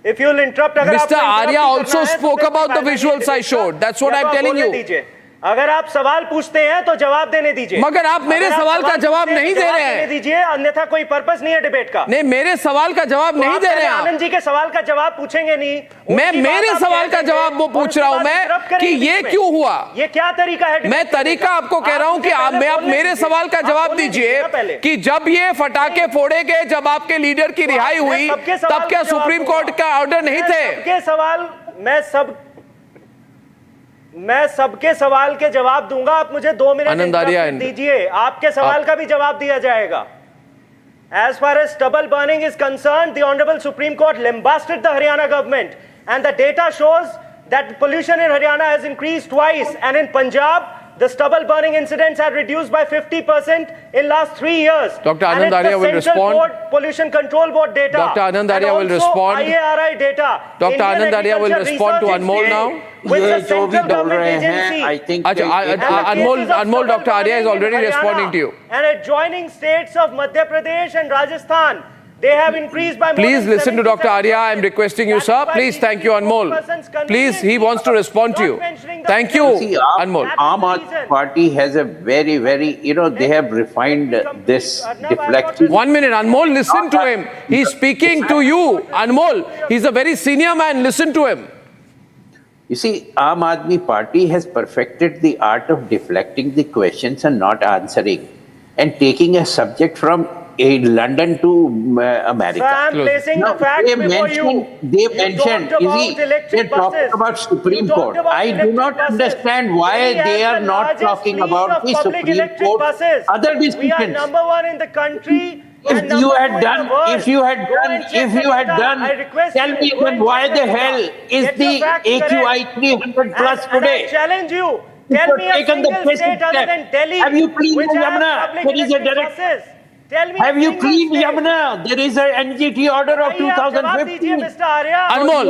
If you'll interrupt, Mr. Arya also spoke about the visuals I showed. That's what I'm telling you. अगर आप सवाल पूछते हैं तो जवाब देने दीजिए। मगर आप मेरे सवाल का जवाब नहीं दे रहे हैं। दीजिए, अन्यथा कोई पर्पस नहीं है डिबेट का। नहीं, मेरे सवाल का जवाब नहीं दे रहे हैं। आनंद जी के सवाल का जवाब पूछेंगे नहीं। मैं मेरे सवाल का जवाब वो पूछ रहा हूं मैं कि ये क्यों हुआ? ये क्या तरीका है? मैं तरीका आपको कह रहा हूं कि आप मेरे सवाल का जवाब दीजिए कि जब ये फटाके फोड़े गए, जब आपके लीडर की रिहाई हुई, तब क्या सुप्रीम कोर्ट का ऑर्डर नहीं थे? सबके सवाल मैं सबके सवाल के जवाब दूंगा। आप मुझे 2 मिनट दीजिए, आपके सवाल का भी जवाब दिया जाएगा। As far as stubble burning is concerned, the Honorable Supreme Court lambasted the Haryana government, and the data shows that pollution in Haryana has increased twice, and in Punjab the stubble burning incidents have reduced by 50% in last 3 years. Dr. Anand Arya will respond. Pollution Control Board data. Dr. Anand Arya will respond. IARI data. Dr. Anand Arya will respond to Anmol now. ये जो भी बोल रहे हैं, I think Anmol, Dr. Arya is already responding to you. And adjoining states of Madhya Pradesh and Rajasthan, they have increased by more Please than listen to Dr. Arya. I am requesting you, sir. Please, thank you, Anmol. Please, he wants to respond to you. Thank you, Anmol. Aam Aadmi Party has a very, they have refined this deflection. 1 minute, Anmol, listen to him. He's speaking to you, Anmol. He's a very senior man. Listen to him. You see, Aam Aadmi Party has perfected the art of deflecting the questions and not answering, and taking a subject from London to America. So I'm placing the facts before you. They mentioned, they talked about Supreme Court. I do not understand why they are not talking about the Supreme Court. Other decisions. We are number 1 in the country. If you had done, tell me then why the hell is the AQI 300 plus today? I challenge you. Tell me a single state other than Delhi. Have you cleaned Yamuna? There is a direct. Have you cleaned Yamuna? There is an NGT order of 2015. Anmol,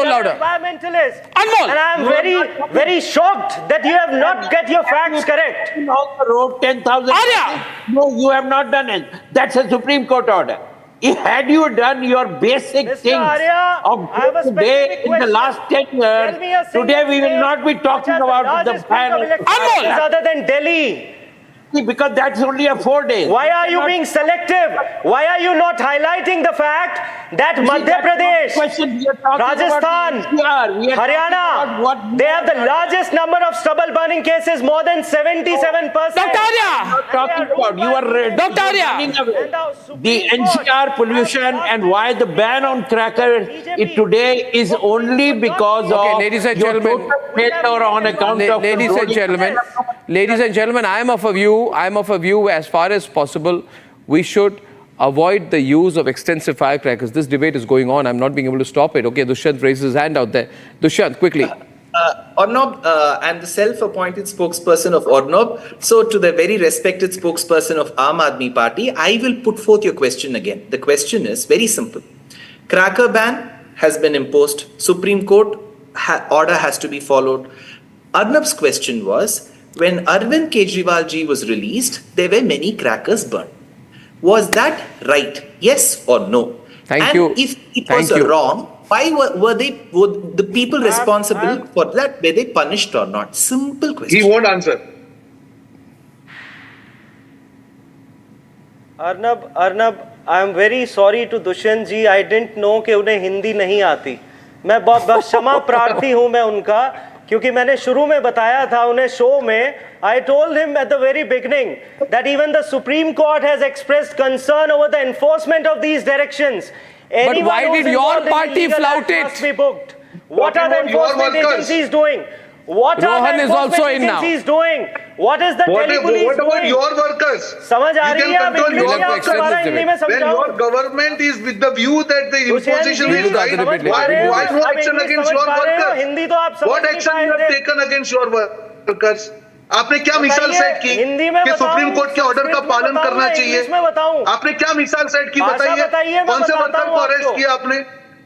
louder. Environmentalist. Anmol. And I am very, very shocked that you have not get your facts correct. On the road, 10,000. Arya. No, you have not done it. That's a Supreme Court order. Had you done your basic things of today in the last 10 years, today we will not be talking about the ban other than Delhi. Because that's only a 4 days. Why are you being selective? Why are you not highlighting the fact that Madhya Pradesh, Rajasthan, Haryana, they have the largest number of stubble burning cases, more than 77%. Talking about you are running away. The NCR pollution and why the ban on cracker today is only because of ladies and your gentlemen, failure on account of ladies and gentlemen, I am of a view as far as possible we should avoid the use of extensive firecrackers. This debate is going on. I'm not being able to stop it. Okay, Dushyant raises his hand out there. Dushyant, quickly. Arnab, I'm the self-appointed spokesperson of Arnab. So to the very respected spokesperson of Aam Aadmi Party, I will put forth your question again. The question is very simple. Cracker ban has been imposed. Supreme Court order has to be followed. Arnab's question was, when Arvind Kejriwal ji was released, there were many crackers burned. Was that right? Yes or no? Thank you. If it was wrong, why were the people responsible for that? Were they punished or not? Simple question. He won't answer. Arnab, I am very sorry to Dushyant ji. I didn't know कि उन्हें हिंदी नहीं आती. मैं बहुत क्षमा प्रार्थी हूँ मैं उनका, क्योंकि मैंने शुरू में बताया था उन्हें शो में. I told him at the very beginning that even the Supreme Court has expressed concern over the enforcement of these directions. But why did your party flout it? Must be booked. What are the enforcement agencies doing? What are the enforcement agencies doing? What is the Delhi police What about your workers? समझ आ रही है आप हिंदी में When your government is with the view that the imposition is right, why no action against your workers? Hindi तो आप What action you have taken against your workers? आपने क्या मिसाल सेट की कि सुप्रीम कोर्ट के ऑर्डर का पालन करना चाहिए? आपने क्या मिसाल सेट की बताइए? कौन से वर्कर को अरेस्ट किया आपने?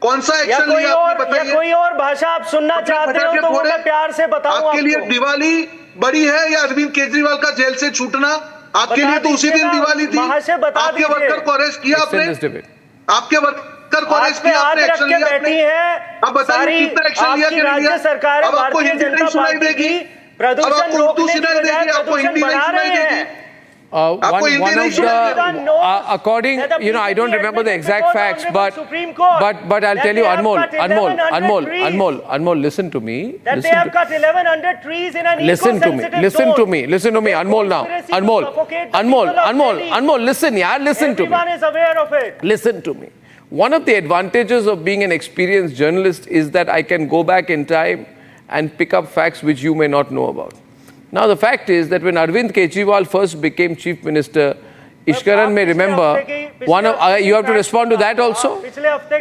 कौन सा एक्शन लिया आपने बताइए? कोई और भाषा आप सुनना चाहते हो तो मैं प्यार से बताऊं आपके लिए दिवाली बड़ी है या अरविंद केजरीवाल का जेल से छूटना? आपके लिए तो उसी दिन दिवाली थी. आपके वर्कर को अरेस्ट किया आपने? आपके वर्कर को अरेस्ट किया आपने? एक्शन लिया आपने? अब बताइए कितना एक्शन लिया कि नहीं लिया? अब आपको हिंदी नहीं सुनाई देगी, अब आपको उर्दू सुनाई देगी, आपको हिंदी नहीं सुनाई देगी. One of the, according, I don't remember the exact facts, but I'll tell you, Anmol, listen to me. That they have cut 1,100 trees in an eco-sensitive zone. Listen to me, Anmol now. Anmol, listen to me. Everyone is aware of it. Listen to me. One of the advantages of being an experienced journalist is that I can go back in time and pick up facts which you may not know about. Now, the fact is that when Arvind Kejriwal first became Chief Minister, Ishkaran may remember, you have to respond to that also?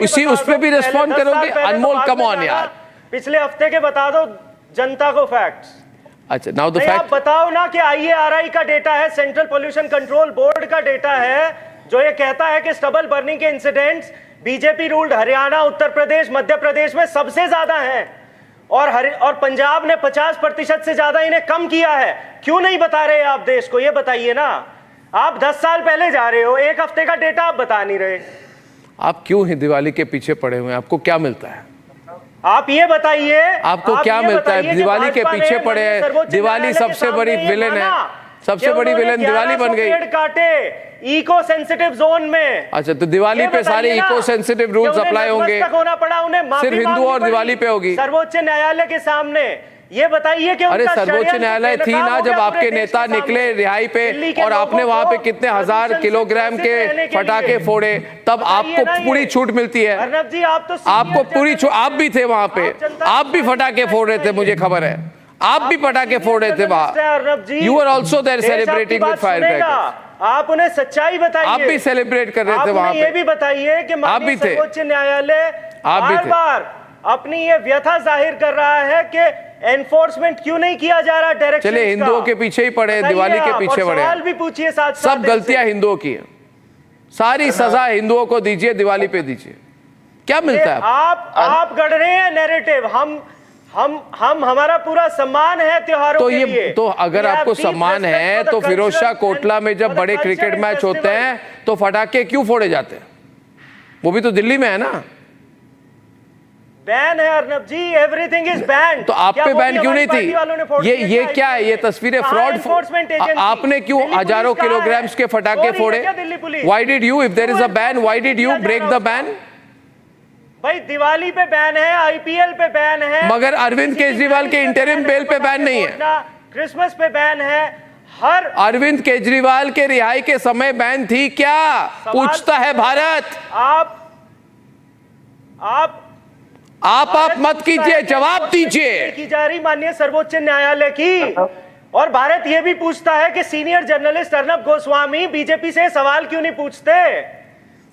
See, उसपे भी respond करोगे? Anmol, come on यार. पिछले हफ्ते के बता दो जनता को facts. अच्छा, now the fact. आप बताओ ना कि IARI का डेटा है, सेंट्रल पोल्यूशन कंट्रोल बोर्ड का डेटा है, जो ये कहता है कि स्टबल बर्निंग के incidents BJP ruled Haryana, Uttar Pradesh, Madhya Pradesh में सबसे ज्यादा हैं. और पंजाब ने 50% से ज्यादा इन्हें कम किया है. क्यों नहीं बता रहे आप देश को? ये बताइए ना. आप 10 साल पहले जा रहे हो, एक हफ्ते का डेटा आप बता नहीं रहे. आप क्यों ही दिवाली के पीछे पड़े हुए हैं? आपको क्या मिलता है? आप ये बताइए, आपको क्या मिलता है? दिवाली के पीछे पड़े हैं. दिवाली सबसे बड़ी विलेन है. सबसे बड़ी विलेन दिवाली बन गई. काटे इको सेंसिटिव जोन में. अच्छा, तो दिवाली पे सारे इको सेंसिटिव रूल्स अप्लाई होंगे? होना पड़ा उन्हें, सिर्फ हिंदू और दिवाली पे होगी? सर्वोच्च न्यायालय के सामने ये बताइए कि अरे सर्वोच्च न्यायालय थी ना जब आपके नेता निकले रिहाई पे और आपने वहां पे कितने हजार किलोग्राम के पटाखे फोड़े, तब आपको पूरी छूट मिलती है. अर्नब जी, आप तो आपको पूरी छूट, आप भी थे वहां पे, आप भी पटाखे फोड़ रहे थे, मुझे खबर है. आप भी पटाखे फोड़ रहे थे वहां. You are also there celebrating with firecrackers. आप उन्हें सच्चाई बताइए. आप भी सेलिब्रेट कर रहे थे वहां पे. ये भी बताइए कि माननीय सर्वोच्च न्यायालय बार-बार अपनी ये व्यथा जाहिर कर रहा है कि एनफोर्समेंट क्यों नहीं किया जा रहा डायरेक्शन. चलिए, हिंदुओं के पीछे ही पड़े, दिवाली के पीछे पड़े. सवाल भी पूछिए साथ. सब गलतियां हिंदुओं की है. सारी सजा हिंदुओं को दीजिए, दिवाली पे दीजिए. क्या मिलता है? आप गढ़ रहे हैं नैरेटिव. हमारा पूरा सम्मान है त्योहारों के लिए. तो अगर आपको सम्मान है तो फिरोज शाह कोटला में जब बड़े क्रिकेट मैच होते हैं तो फटाके क्यों फोड़े जाते हैं? वो भी तो दिल्ली में है ना। बैन है अर्नब जी, एवरीथिंग इज बैन। तो आप पे बैन क्यों नहीं थी? ये क्या है? ये तस्वीरें फ्रॉड। आपने क्यों हजारों किलोग्राम्स के फटाके फोड़े? Why did you, if there is a ban, why did you break the ban? भाई दिवाली पे बैन है, आईपीएल पे बैन है, मगर अरविंद केजरीवाल के इंटरिम बेल पे बैन नहीं है। क्रिसमस पे बैन है। हर अरविंद केजरीवाल के रिहाई के समय बैन थी क्या? पूछता है भारत। आप मत कीजिए, जवाब दीजिए। की जा रही माननीय सर्वोच्च न्यायालय की। और भारत यह भी पूछता है कि senior journalist Arnab Goswami BJP से सवाल क्यों नहीं पूछते।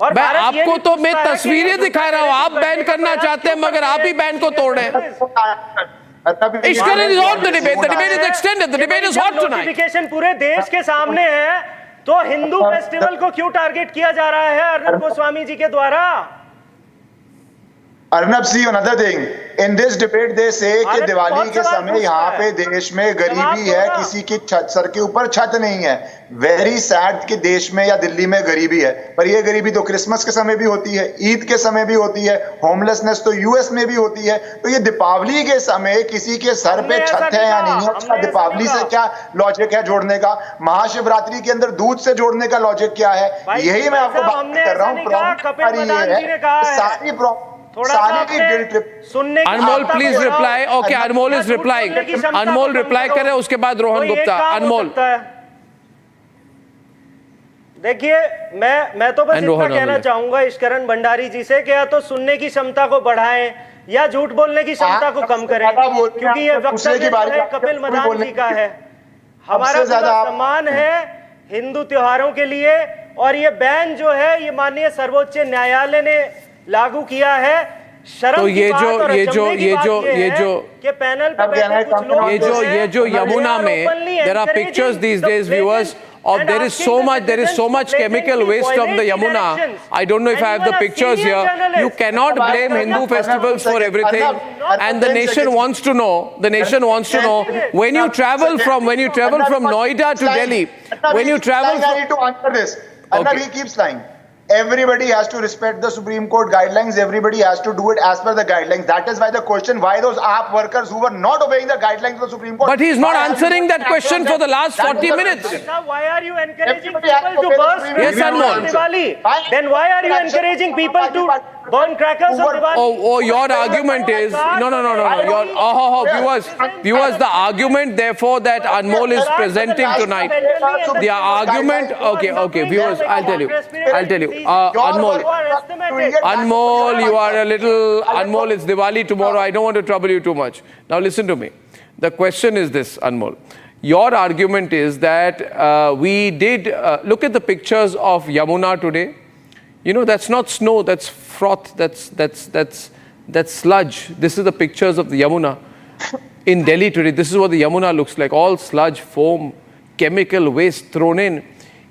और मैं आपको तो मैं तस्वीरें दिखा रहा हूं, आप बैन करना चाहते हैं मगर आप ही बैन को तोड़ रहे हैं। नोटिफिकेशन पूरे देश के सामने है, तो हिंदू फेस्टिवल को क्यों टारगेट किया जा रहा है अर्नब गोस्वामी जी के द्वारा? Arnab, see another thing. In this debate, they say कि दिवाली के समय यहाँ पे देश में गरीबी है, किसी की छत सर के ऊपर छत नहीं है। वेरी सैड कि देश में या दिल्ली में गरीबी है, पर ये गरीबी तो क्रिसमस के समय भी होती है, ईद के समय भी होती है, होमलेसनेस तो यूएस में भी होती है। तो ये दीपावली के समय किसी के सर पे छत है या नहीं है, उसका दीपावली से क्या लॉजिक है जोड़ने का? महाशिवरात्रि के अंदर दूध से जोड़ने का लॉजिक क्या है? यही मैं आपको बात कर रहा हूँ। सारी problem Anmol please reply. Okay, Anmol is replying. Anmol reply करे, उसके बाद रोहन गुप्ता। अनमोल देखिए, मैं तो बस इतना कहना चाहूंगा ईश्वरन भंडारी जी से कि या तो सुनने की क्षमता को बढ़ाएं या झूठ बोलने की क्षमता को कम करें, क्योंकि ये वक्तव्य कपिल मदान जी का है। हमारा सम्मान है हिंदू त्योहारों के लिए, और ये बैन जो है ये माननीय सर्वोच्च न्यायालय ने लागू किया है। शर्म तो ये जो के पैनल पे कुछ लोग ये जो यमुना में there are pictures these days, viewers, of there is so much chemical waste from the Yamuna. I don't know if I have the pictures here. You cannot blame Hindu festivals for everything, and the nation wants to know when you travel from Noida to Delhi, when you travel from... I need to answer this. Arnab, he keeps lying. Everybody has to respect the Supreme Court guidelines. Everybody has to do it as per the guidelines. That is why the question, why those AAP workers who were not obeying the guidelines of the Supreme Court. But he is not answering that question for the last 40 minutes. Why are you encouraging people to burst crackers on Diwali? Then why are you encouraging people to burn crackers on Diwali? Oh, your argument is no. Viewers, the argument therefore that Anmol is presenting tonight. The argument, okay, viewers, I'll tell you. Anmol, you are a little... Anmol, it's Diwali tomorrow. I don't want to trouble you too much. Now listen to me. The question is this, Anmol. Your argument is that we did... look at the pictures of Yamuna today. You know, that's not snow, that's froth, that's sludge. This is the pictures of the Yamuna. In Delhi today, this is what the Yamuna looks like. All sludge, foam, chemical waste thrown in.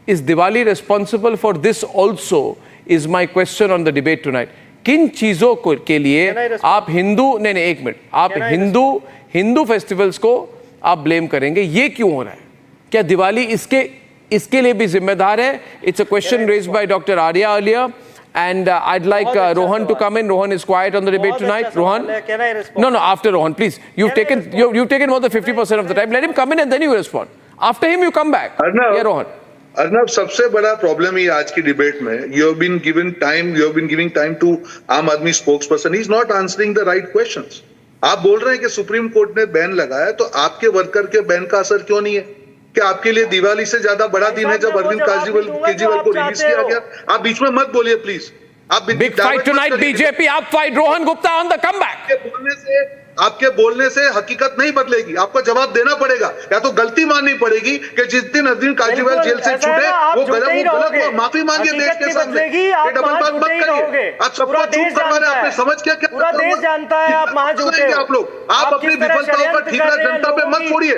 Is Diwali responsible for this also? Is my question on the debate tonight. किन चीजों को के लिए आप हिंदू एक minute आप Hindu festivals को आप ब्लेम करेंगे? ये क्यों हो रहा है? क्या दिवाली इसके लिए भी जिम्मेदार है? It's a question raised by Dr. Arya earlier, and I'd like Rohan to come in. Rohan is quiet on the debate tonight. Rohan, can I respond? No, after Rohan, please. You've taken more than 50% of the time. Let him come in and then you respond. After him, you come back. Arnab, yeah, Rohan. Arnab, सबसे बड़ा problem ये आज की debate में, you have been giving time to आम आदमी spokesperson. He is not answering the right questions. आप बोल रहे हैं कि सुप्रीम कोर्ट ने बैन लगाया, तो आपके वर्कर के बैन का असर क्यों नहीं है? क्या आपके लिए दिवाली से ज्यादा बड़ा दिन है जब अरविंद केजरीवाल को रिलीज किया गया? आप बीच में मत बोलिए प्लीज। आप बिग फाइट टुनाइट बीजेपी, आप fight Rohan Gupta on the comeback. आपके बोलने से हकीकत नहीं बदलेगी, आपको जवाब देना पड़ेगा, या तो गलती माननी पड़ेगी कि जिस दिन अरविंद केजरीवाल जेल से छूटे वो गलत हो, माफी मांगिए देश के सामने। ये डबल बात मत करिए, आप सबको चुप करवा रहे हैं। आपने समझ क्या पूरा देश जानता है आप महाझूठे हो। आप लोग आप अपनी विफलताओं पर ठीकरा जनता पे मत छोड़िए।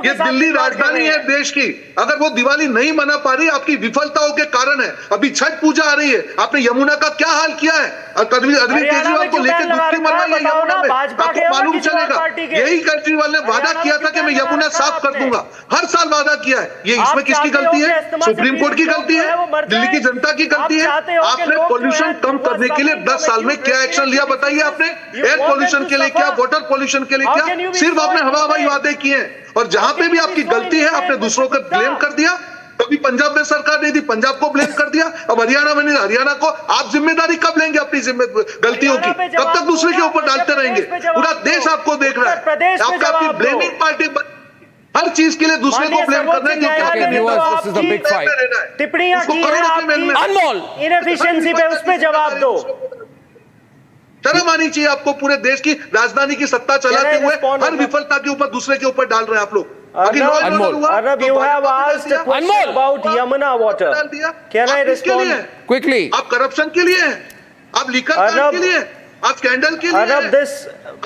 ये दिल्ली राजधानी है देश की, अगर वो दिवाली नहीं मना पा रही आपकी विफलताओं के कारण है। अभी छठ पूजा आ रही है, आपने यमुना का क्या हाल किया है? अरविंद केजरीवाल को लेकर दुखी मनाई है यमुना में, मालूम चलेगा। यही केजरीवाल ने वादा किया था कि मैं यमुना साफ कर दूंगा, हर साल वादा किया है। ये इसमें किसकी गलती है? सुप्रीम कोर्ट की गलती है, दिल्ली की जनता की गलती है। आपने पॉल्यूशन कम करने के लिए 10 साल में क्या एक्शन लिया बताइए आपने? एयर पॉल्यूशन के लिए क्या, वाटर पॉल्यूशन के लिए क्या? सिर्फ आपने हवाई वादे किए हैं। और जहां पे भी आपकी गलती है आपने दूसरों को ब्लेम कर दिया। कभी पंजाब में सरकार नहीं थी, पंजाब को ब्लेम कर दिया। अब हरियाणा में नहीं, हरियाणा को आप जिम्मेदारी कब लेंगे अपनी गलतियों की? कब तक दूसरे के ऊपर डालते रहेंगे? पूरा देश आपको देख रहा है। आपकी ब्लेमिंग पार्टी हर चीज के लिए दूसरे को ब्लेम कर रहे हैं। टिप्पणियां की हैं अनमोल इनएफिशिएंसी पे, उस पे जवाब दो। शर्म आनी चाहिए आपको। पूरे देश की राजधानी की सत्ता चलाते हुए हर विफलता के ऊपर दूसरे के ऊपर डाल रहे हैं आप लोग। Arnab, you have asked a question about Yamuna water. Can I respond quickly? आप करप्शन के लिए हैं, आप लीकर कांड के लिए हैं, आप स्कैंडल के लिए हैं।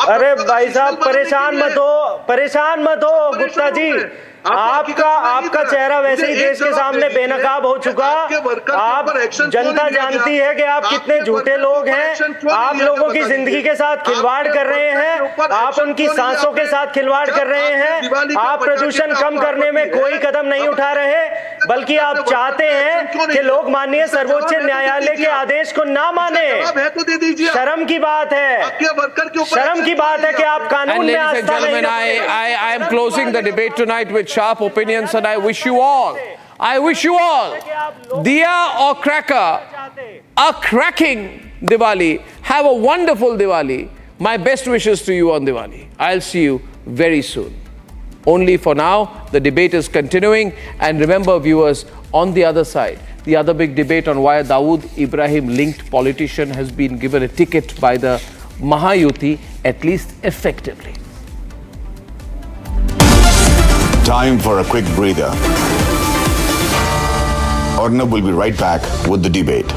अरे भाई साहब परेशान मत हो गुप्ता जी। आपका चेहरा वैसे ही देश के सामने बेनकाब हो चुका। आप जनता जानती है कि आप कितने झूठे लोग हैं। आप लोगों की जिंदगी के साथ खिलवाड़ कर रहे हैं, आप उनकी सांसों के साथ खिलवाड़ कर रहे हैं। आप प्रदूषण कम करने में कोई कदम नहीं उठा रहे, बल्कि आप चाहते हैं कि लोग माननीय सर्वोच्च न्यायालय के आदेश को ना माने। शर्म की बात है, शर्म की बात है कि आप कानून में आस्था नहीं रखते। I am closing the debate tonight with sharp opinions, and I wish you all, diya or cracker, a cracking Diwali. Have a wonderful Diwali. My best wishes to you on Diwali. I'll see you very soon. Only for now, the debate is continuing, and remember viewers, on the other side, the other big debate on why a Dawood Ibrahim linked politician has been given a ticket by the Mahayuti, at least effectively. Time for a quick breather. Arnab will be right back with the debate.